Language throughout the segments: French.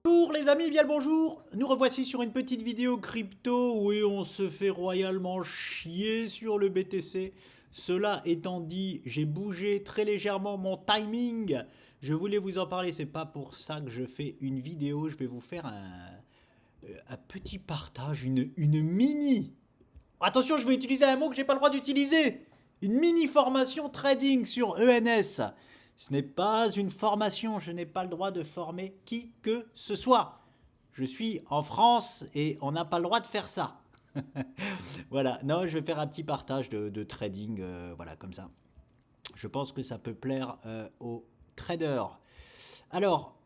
Bonjour les amis, bien le bonjour. Nous revoici sur une petite vidéo crypto où on se fait royalement chier sur le BTC. Cela étant dit, j'ai bougé très légèrement mon timing. Je voulais vous en parler, c'est pas pour ça que je fais une vidéo. Je vais vous faire un petit partage, une mini. Attention, je vais utiliser un mot que j'ai pas le droit d'utiliser. Une mini formation trading sur ENS. Ce n'est pas une formation, je n'ai pas le droit de former qui que ce soit. Je suis en France et on n'a pas le droit de faire ça. Voilà, non, je vais faire un petit partage de trading, voilà, comme ça. Je pense que ça peut plaire aux traders. Alors,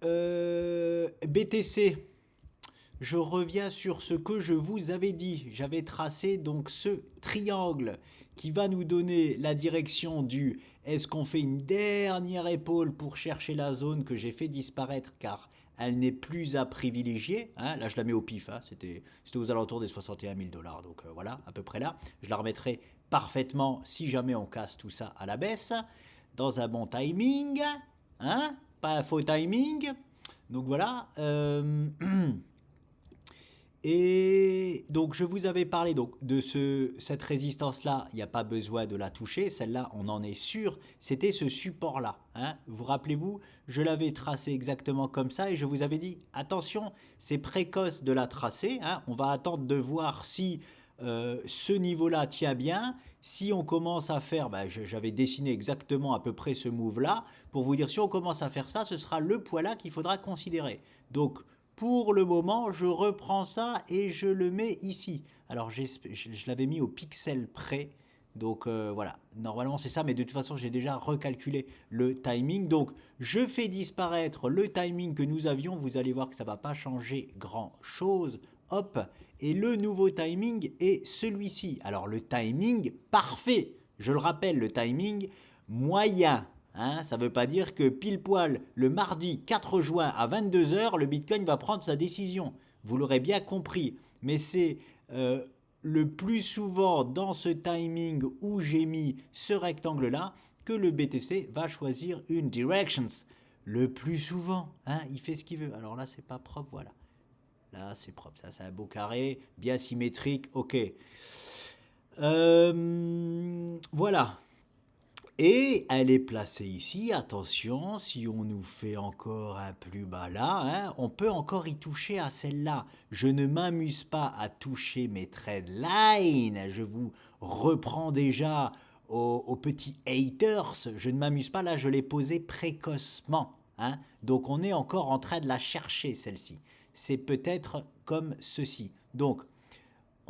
BTC, je reviens sur ce que je vous avais dit. J'avais tracé donc ce triangle qui va nous donner la direction du est-ce qu'on fait une dernière épaule pour chercher la zone que j'ai fait disparaître car elle n'est plus à privilégier. Hein, là, je la mets au pif. Hein, c'était aux alentours des 61 000 $. Donc voilà, à peu près là. Je la remettrai parfaitement si jamais on casse tout ça à la baisse. Dans un bon timing. Hein, pas un faux timing. Donc voilà. Et donc je vous avais parlé donc de cette résistance-là, il n'y a pas besoin de la toucher, celle-là on en est sûr, c'était ce support-là. Hein. Vous rappelez-vous, je l'avais tracé exactement comme ça et je vous avais dit, attention, c'est précoce de la tracer, hein. On va attendre de voir si ce niveau-là tient bien. Si on commence à faire, j'avais dessiné exactement à peu près ce move-là, pour vous dire si on commence à faire ça, ce sera le poids-là qu'il faudra considérer. Donc, pour le moment, je reprends ça et je le mets ici. Alors, je l'avais mis au pixel près. Donc voilà, normalement c'est ça, mais de toute façon j'ai déjà recalculé le timing. Donc je fais disparaître le timing que nous avions. Vous allez voir que ça ne va pas changer grand-chose. Hop, et le nouveau timing est celui-ci. Alors le timing parfait, je le rappelle, le timing moyen. Hein, ça ne veut pas dire que pile poil le mardi 4 juin à 22 h, le Bitcoin va prendre sa décision. Vous l'aurez bien compris. Mais c'est le plus souvent dans ce timing où j'ai mis ce rectangle-là que le BTC va choisir une directions. Le plus souvent, hein, il fait ce qu'il veut. Alors là, c'est pas propre, voilà. Là, c'est propre. Ça, c'est un beau carré, bien symétrique. Ok. Voilà. Et elle est placée ici, attention, si on nous fait encore un plus bas là, hein, on peut encore y toucher à celle-là. Je ne m'amuse pas à toucher mes trade lines, je vous reprends déjà aux petits haters, je ne m'amuse pas là, je l'ai posée précocement. Hein, donc on est encore en train de la chercher celle-ci. C'est peut-être comme ceci. Donc,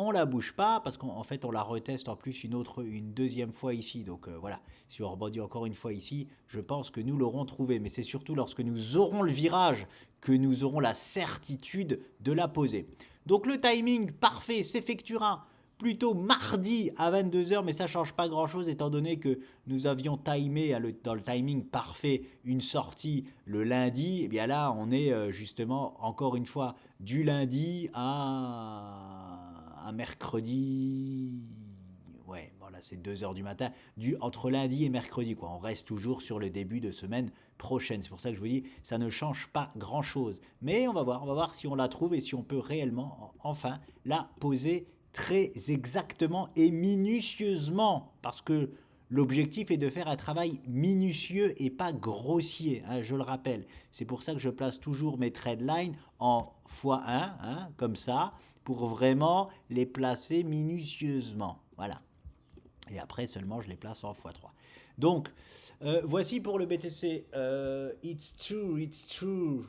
on la bouge pas parce qu'en fait on la reteste en plus une deuxième fois ici. Donc voilà, si on rebondit encore une fois ici, je pense que nous l'aurons trouvé. Mais c'est surtout lorsque nous aurons le virage que nous aurons la certitude de la poser. Donc le timing parfait s'effectuera plutôt mardi à 22 h, mais ça ne change pas grand-chose étant donné que nous avions timé dans le timing parfait une sortie le lundi. Et bien là, on est justement encore une fois du lundi à mercredi. Ouais, voilà, c'est 2 h du matin, entre lundi et mercredi, quoi. On reste toujours sur le début de semaine prochaine. C'est pour ça que je vous dis, ça ne change pas grand-chose. Mais on va voir si on la trouve et si on peut réellement, enfin, la poser très exactement et minutieusement. Parce que l'objectif est de faire un travail minutieux et pas grossier, hein, je le rappelle. C'est pour ça que je place toujours mes trade lines en x1, hein, comme ça, pour vraiment les placer minutieusement. Voilà. Et après seulement je les place en x3. Donc, voici pour le BTC. It's true.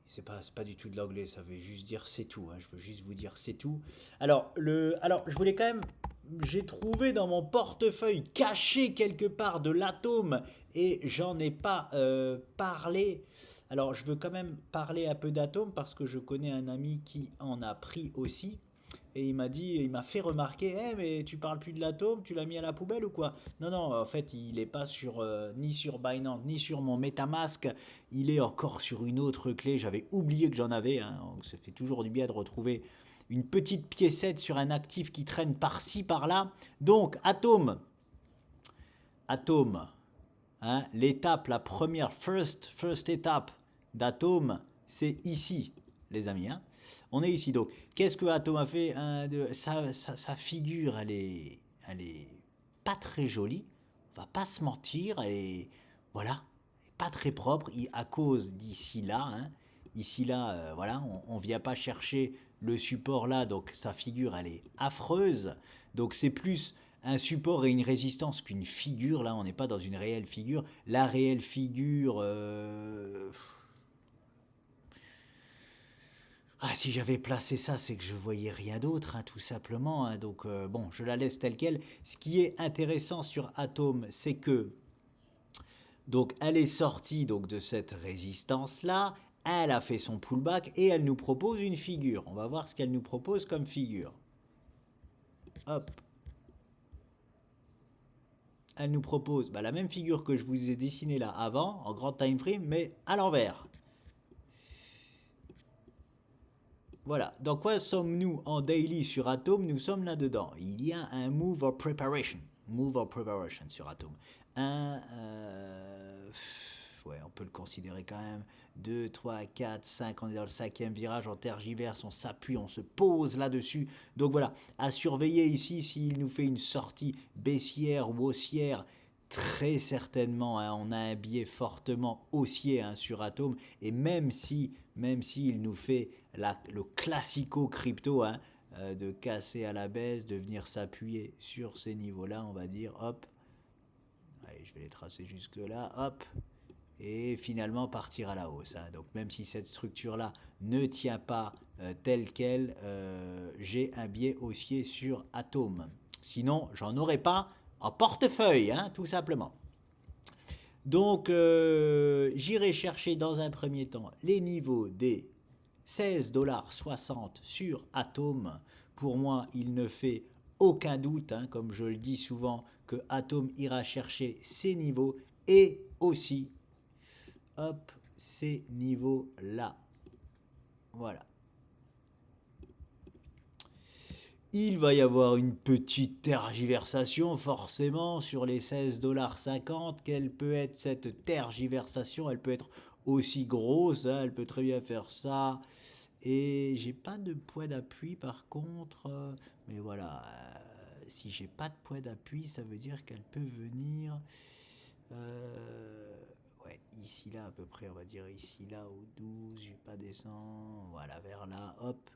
C'est pas du tout de l'anglais, ça veut juste dire c'est tout. Hein. Je veux juste vous dire c'est tout. Alors, je voulais quand même. J'ai trouvé dans mon portefeuille caché quelque part de l'atome et j'en ai pas parlé. Alors, je veux quand même parler un peu d'atome parce que je connais un ami qui en a pris aussi. Et il m'a fait remarquer, mais tu parles plus de l'atome, tu l'as mis à la poubelle ou quoi? Non, non, en fait, il n'est pas ni sur Binance, ni sur mon MetaMask, il est encore sur une autre clé, j'avais oublié que j'en avais, hein, donc ça fait toujours du bien de retrouver une petite piécette sur un actif qui traîne par-ci, par-là. Donc, Atome, Atome, hein, l'étape, la première, first étape d'Atome, c'est ici, les amis. Hein. On est ici. Donc, qu'est-ce que Atome a fait? Sa figure, elle est pas très jolie. On va pas se mentir. Elle est, voilà, pas très propre à cause d'ici là. Hein. Ici là, voilà, on vient pas chercher le support là, donc sa figure, elle est affreuse. Donc, c'est plus un support et une résistance qu'une figure. Là, on n'est pas dans une réelle figure. La réelle figure. Ah, si j'avais placé ça, c'est que je voyais rien d'autre, hein, tout simplement. Hein. Donc, bon, je la laisse telle quelle. Ce qui est intéressant sur Atom, c'est que donc elle est sortie donc de cette résistance là. Elle a fait son pullback et elle nous propose une figure. On va voir ce qu'elle nous propose comme figure. Hop. Elle nous propose la même figure que je vous ai dessinée là avant, en grand time frame, mais à l'envers. Voilà. Dans quoi sommes-nous en daily sur Atom? Nous sommes là-dedans. Il y a un move of preparation. Move of preparation sur Atom. Ouais, on peut le considérer quand même. 2, 3, 4, 5. On est dans le cinquième virage. On tergiverse, on s'appuie, on se pose là-dessus. Donc voilà. À surveiller ici s'il nous fait une sortie baissière ou haussière. Très certainement, hein, on a un biais fortement haussier hein, sur Atom. Et même s'il nous fait le classico crypto, hein, de casser à la baisse, de venir s'appuyer sur ces niveaux-là, on va dire, hop, allez, je vais les tracer jusque-là, hop, et finalement partir à la hausse. Hein. Donc même si cette structure-là ne tient pas telle qu'elle, j'ai un biais haussier sur Atom. Sinon, j'en aurais pas en portefeuille, hein, tout simplement. Donc, j'irai chercher dans un premier temps les niveaux des 16,60$ sur Atom. Pour moi, il ne fait aucun doute, hein, comme je le dis souvent, que Atom ira chercher ces niveaux et aussi, hop, ces niveaux-là. Voilà. Il va y avoir une petite tergiversation forcément sur les 16,50$. Quelle peut être cette tergiversation? Elle peut être aussi grosse, hein, elle peut très bien faire ça. Et j'ai pas de point d'appui par contre. Mais voilà, si j'ai pas de point d'appui, ça veut dire qu'elle peut venir. Ouais, ici là à peu près, on va dire ici là au 12, je vais pas descendre. Voilà, vers là, hop.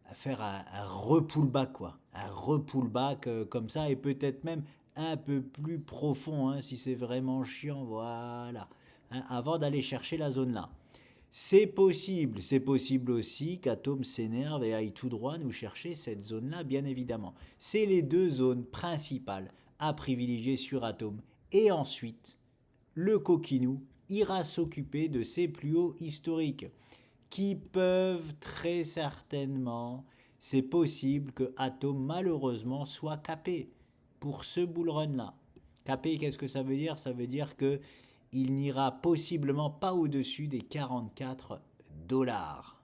À faire un repullback quoi, un repullback comme ça et peut-être même un peu plus profond hein, si c'est vraiment chiant, voilà, hein, avant d'aller chercher la zone là. C'est possible aussi qu'Atom s'énerve et aille tout droit nous chercher cette zone là, bien évidemment. C'est les deux zones principales à privilégier sur Atom. Et ensuite, le coquinou ira s'occuper de ses plus hauts historiques qui peuvent très certainement, c'est possible que Atom malheureusement soit capé pour ce bull run là. Capé, qu'est-ce que ça veut dire? Ça veut dire que il n'ira possiblement pas au-dessus des 44$.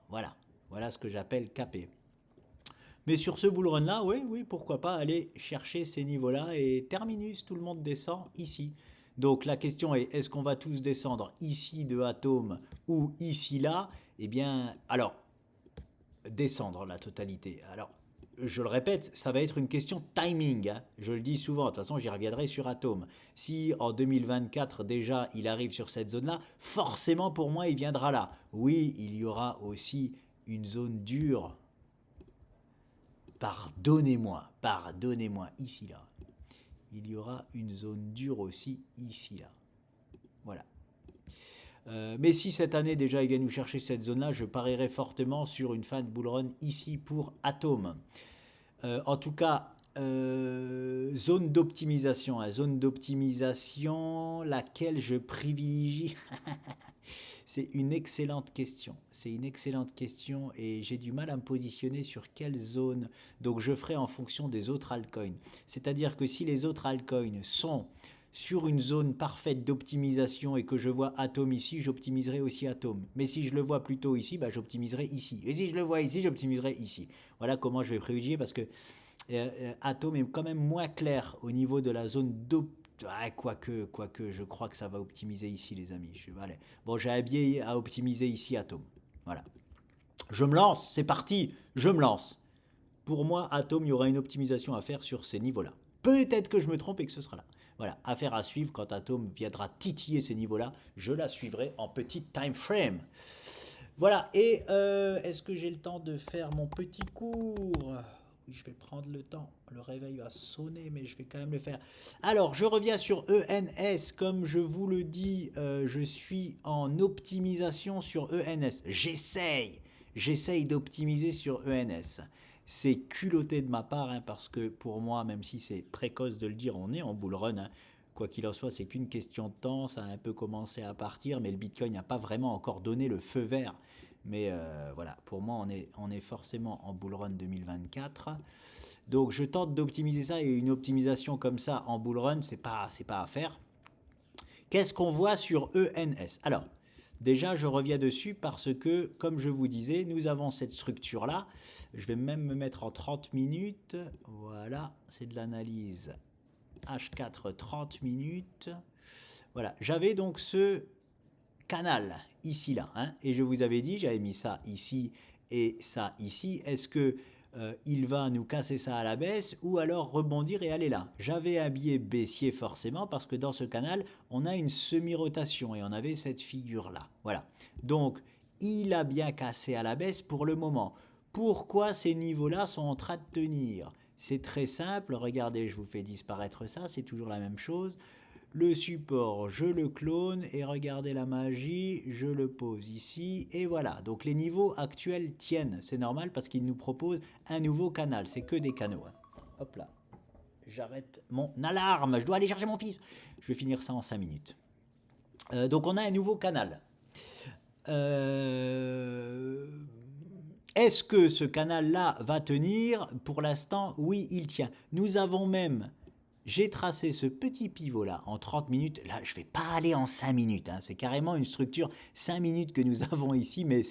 Voilà, voilà ce que j'appelle capé. Mais sur ce bull run là, oui, pourquoi pas aller chercher ces niveaux-là et terminus, tout le monde descend ici. Donc la question est, est-ce qu'on va tous descendre ici de Atom ou ici là? Eh bien, alors, descendre la totalité. Alors, je le répète, ça va être une question de timing. Hein. Je le dis souvent, de toute façon, j'y reviendrai sur Atom. Si en 2024, déjà, il arrive sur cette zone-là, forcément, pour moi, il viendra là. Oui, il y aura aussi une zone dure. Pardonnez-moi, ici, là. Il y aura une zone dure aussi, ici, là. Voilà. Mais si cette année déjà il vient nous chercher cette zone-là, je parierais fortement sur une fin de bull run ici pour Atom. En tout cas, zone d'optimisation. Hein, zone d'optimisation, laquelle je privilégie. C'est une excellente question. C'est une excellente question et j'ai du mal à me positionner sur quelle zone. Donc je ferai en fonction des autres altcoins. C'est-à-dire que si les autres altcoins sont sur une zone parfaite d'optimisation et que je vois Atom ici, j'optimiserai aussi Atom. Mais si je le vois plutôt ici, j'optimiserai ici. Et si je le vois ici, j'optimiserai ici. Voilà comment je vais privilégier parce que Atom est quand même moins clair au niveau de la zone quoique, je crois que ça va optimiser ici, les amis. Allez. Bon, j'ai un biais à optimiser ici, Atom. Voilà. Je me lance, c'est parti, je me lance. Pour moi, Atom, il y aura une optimisation à faire sur ces niveaux-là. Peut-être que je me trompe et que ce sera là. Voilà, affaire à suivre quand Atom viendra titiller ces niveaux-là. Je la suivrai en petit time frame. Voilà, et est-ce que j'ai le temps de faire mon petit cours? Oui, je vais prendre le temps. Le réveil va sonner, mais je vais quand même le faire. Alors, je reviens sur ENS. Comme je vous le dis, je suis en optimisation sur ENS. J'essaye d'optimiser sur ENS. C'est culotté de ma part, hein, parce que pour moi, même si c'est précoce de le dire, on est en bull run. Hein. Quoi qu'il en soit, c'est qu'une question de temps. Ça a un peu commencé à partir, mais le Bitcoin n'a pas vraiment encore donné le feu vert. Mais voilà, pour moi, on est forcément en bull run 2024. Donc, je tente d'optimiser ça, et une optimisation comme ça en bull run, c'est pas à faire. Qu'est-ce qu'on voit sur ENS? Alors, déjà, je reviens dessus parce que, comme je vous disais, nous avons cette structure-là. Je vais même me mettre en 30 minutes. Voilà, c'est de l'analyse H4 30 minutes. Voilà, j'avais donc ce canal ici là, hein, et je vous avais dit, j'avais mis ça ici et ça ici. Est-ce que il va nous casser ça à la baisse ou alors rebondir et aller là? J'avais un biais baissier forcément parce que dans ce canal, on a une semi-rotation et on avait cette figure-là. Voilà. Donc, il a bien cassé à la baisse pour le moment. Pourquoi ces niveaux-là sont en train de tenir? C'est très simple. Regardez, je vous fais disparaître ça. C'est toujours la même chose. Le support, je le clone et regardez la magie, je le pose ici et voilà. Donc les niveaux actuels tiennent, c'est normal parce qu'ils nous proposent un nouveau canal, c'est que des canaux. Hein. Hop là, j'arrête mon alarme, je dois aller chercher mon fils. Je vais finir ça en 5 minutes. Donc on a un nouveau canal. Est-ce que ce canal-là va tenir? Pour l'instant, oui, il tient. Nous avons même... J'ai tracé ce petit pivot-là en 30 minutes. Là, je ne vais pas aller en 5 minutes. Hein. C'est carrément une structure 5 minutes que nous avons ici, mais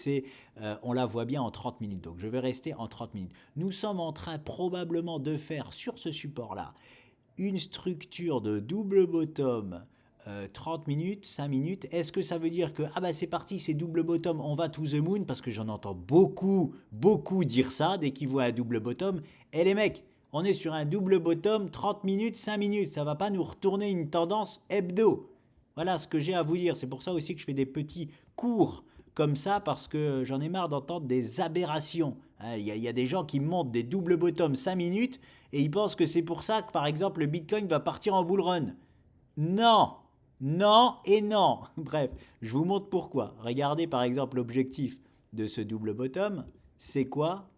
on la voit bien en 30 minutes. Donc, je vais rester en 30 minutes. Nous sommes en train probablement de faire sur ce support-là une structure de double bottom 30 minutes, 5 minutes. Est-ce que ça veut dire que c'est parti, c'est double bottom, on va to the moon? Parce que j'en entends beaucoup dire ça dès qu'ils voient un double bottom. Et les mecs, on est sur un double bottom, 30 minutes, 5 minutes. Ça ne va pas nous retourner une tendance hebdo. Voilà ce que j'ai à vous dire. C'est pour ça aussi que je fais des petits cours comme ça, parce que j'en ai marre d'entendre des aberrations. Il y a des gens qui montent des double bottom 5 minutes et ils pensent que c'est pour ça que, par exemple, le Bitcoin va partir en bull run. Non, non et non. Bref, je vous montre pourquoi. Regardez, par exemple, l'objectif de ce double bottom. C'est quoi?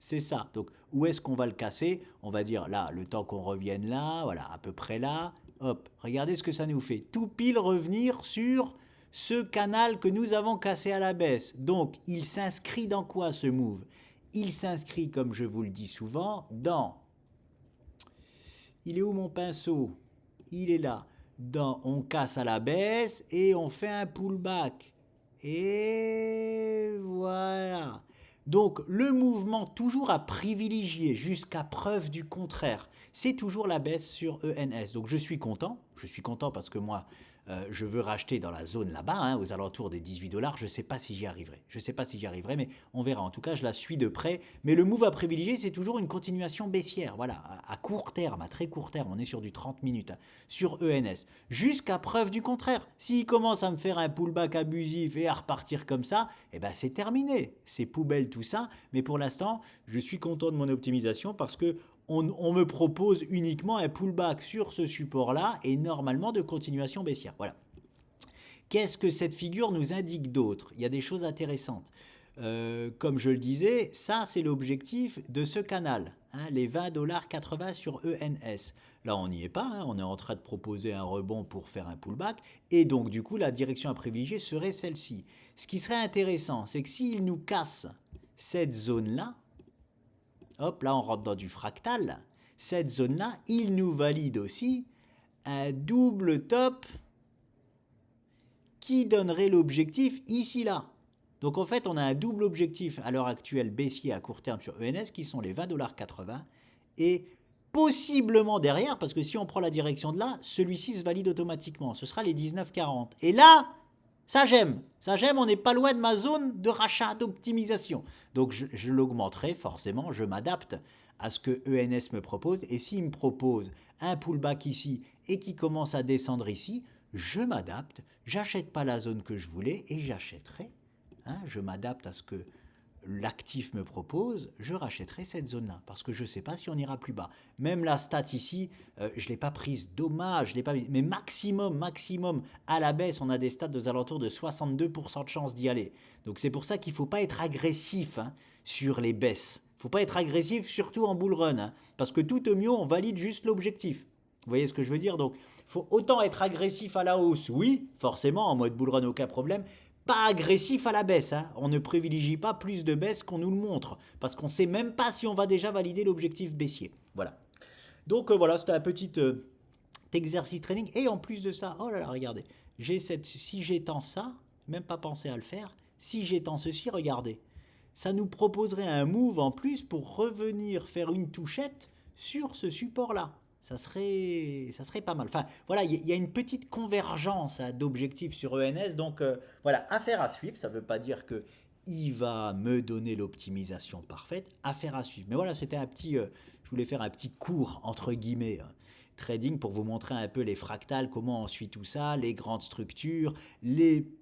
C'est ça. Donc, où est-ce qu'on va le casser? On va dire là, le temps qu'on revienne là, voilà, à peu près là. Hop, regardez ce que ça nous fait. Tout pile revenir sur ce canal que nous avons cassé à la baisse. Donc, il s'inscrit dans quoi ce move? Il s'inscrit, comme je vous le dis souvent, dans... Il est où mon pinceau? Il est là. Dans on casse à la baisse et on fait un pullback. Et voilà. Donc le mouvement toujours à privilégier jusqu'à preuve du contraire, c'est toujours la baisse sur ENS. Donc je suis content parce que moi je veux racheter dans la zone là-bas, aux alentours des 18 $. Je ne sais pas si j'y arriverai. Mais on verra. En tout cas, je la suis de près. Mais le move à privilégier, c'est toujours une continuation baissière. Voilà, à court terme, à très court terme, on est sur du 30 minutes sur ENS. Jusqu'à preuve du contraire. S'il commence à me faire un pullback abusif et à repartir comme ça, c'est terminé. C'est poubelle tout ça. Mais pour l'instant, je suis content de mon optimisation parce que on me propose uniquement un pullback sur ce support-là et normalement de continuation baissière. Voilà. Qu'est-ce que cette figure nous indique d'autre? Il y a des choses intéressantes. Comme je le disais, ça c'est l'objectif de ce canal, les 20,80 $ sur ENS. Là on n'y est pas, on est en train de proposer un rebond pour faire un pullback et donc du coup la direction à privilégier serait celle-ci. Ce qui serait intéressant, c'est que s'il nous casse cette zone-là, hop, là on rentre dans du fractal, cette zone-là, il nous valide aussi un double top qui donnerait l'objectif ici-là. Donc en fait, on a un double objectif à l'heure actuelle baissier à court terme sur ENS qui sont les 20,80 $ et possiblement derrière, parce que si on prend la direction de là, celui-ci se valide automatiquement. Ce sera les 19,40. Et là, ça j'aime. Ça j'aime, on n'est pas loin de ma zone de rachat, d'optimisation. Donc je l'augmenterai forcément, je m'adapte à ce que ENS me propose. Et s'il me propose un pullback ici et qui commence à descendre ici, je m'adapte, j'achète pas la zone que je voulais et j'achèterai. Je m'adapte à ce que l'actif me propose, je rachèterai cette zone-là, parce que je ne sais pas si on ira plus bas. Même la stat ici, je ne l'ai pas prise, dommage, je l'ai pas prise. Mais maximum, à la baisse, on a des stats aux alentours de 62% de chance d'y aller. Donc c'est pour ça qu'il ne faut pas être agressif sur les baisses. Il ne faut pas être agressif, surtout en bull run, parce que tout au mieux, on valide juste l'objectif. Vous voyez ce que je veux dire? Donc, il faut autant être agressif à la hausse, oui, forcément, en mode bull run, aucun problème, pas agressif à la baisse. On ne privilégie pas plus de baisse qu'on nous le montre, parce qu'on ne sait même pas si on va déjà valider l'objectif baissier. Voilà. Donc voilà, c'était un petit exercice training. Et en plus de ça, oh là là, regardez, si j'étends ça, même pas pensé à le faire, si j'étends ceci, regardez, ça nous proposerait un move en plus pour revenir faire une touchette sur ce support-là. Ça serait pas mal. Enfin, voilà, il y a une petite convergence d'objectifs sur ENS. Donc, voilà, affaire à suivre. Ça ne veut pas dire que il va me donner l'optimisation parfaite. Affaire à suivre. Mais voilà, c'était je voulais faire un petit cours, entre guillemets, trading pour vous montrer un peu les fractales, comment on suit tout ça, les grandes structures,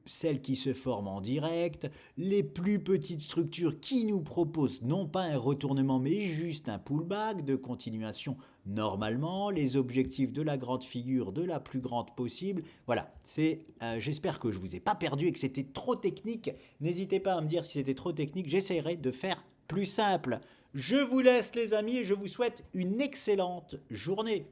celles qui se forment en direct, les plus petites structures qui nous proposent non pas un retournement mais juste un pullback de continuation normalement, les objectifs de la grande figure de la plus grande possible. Voilà, j'espère que je vous ai pas perdu et que c'était trop technique. N'hésitez pas à me dire si c'était trop technique, j'essaierai de faire plus simple. Je vous laisse les amis et je vous souhaite une excellente journée.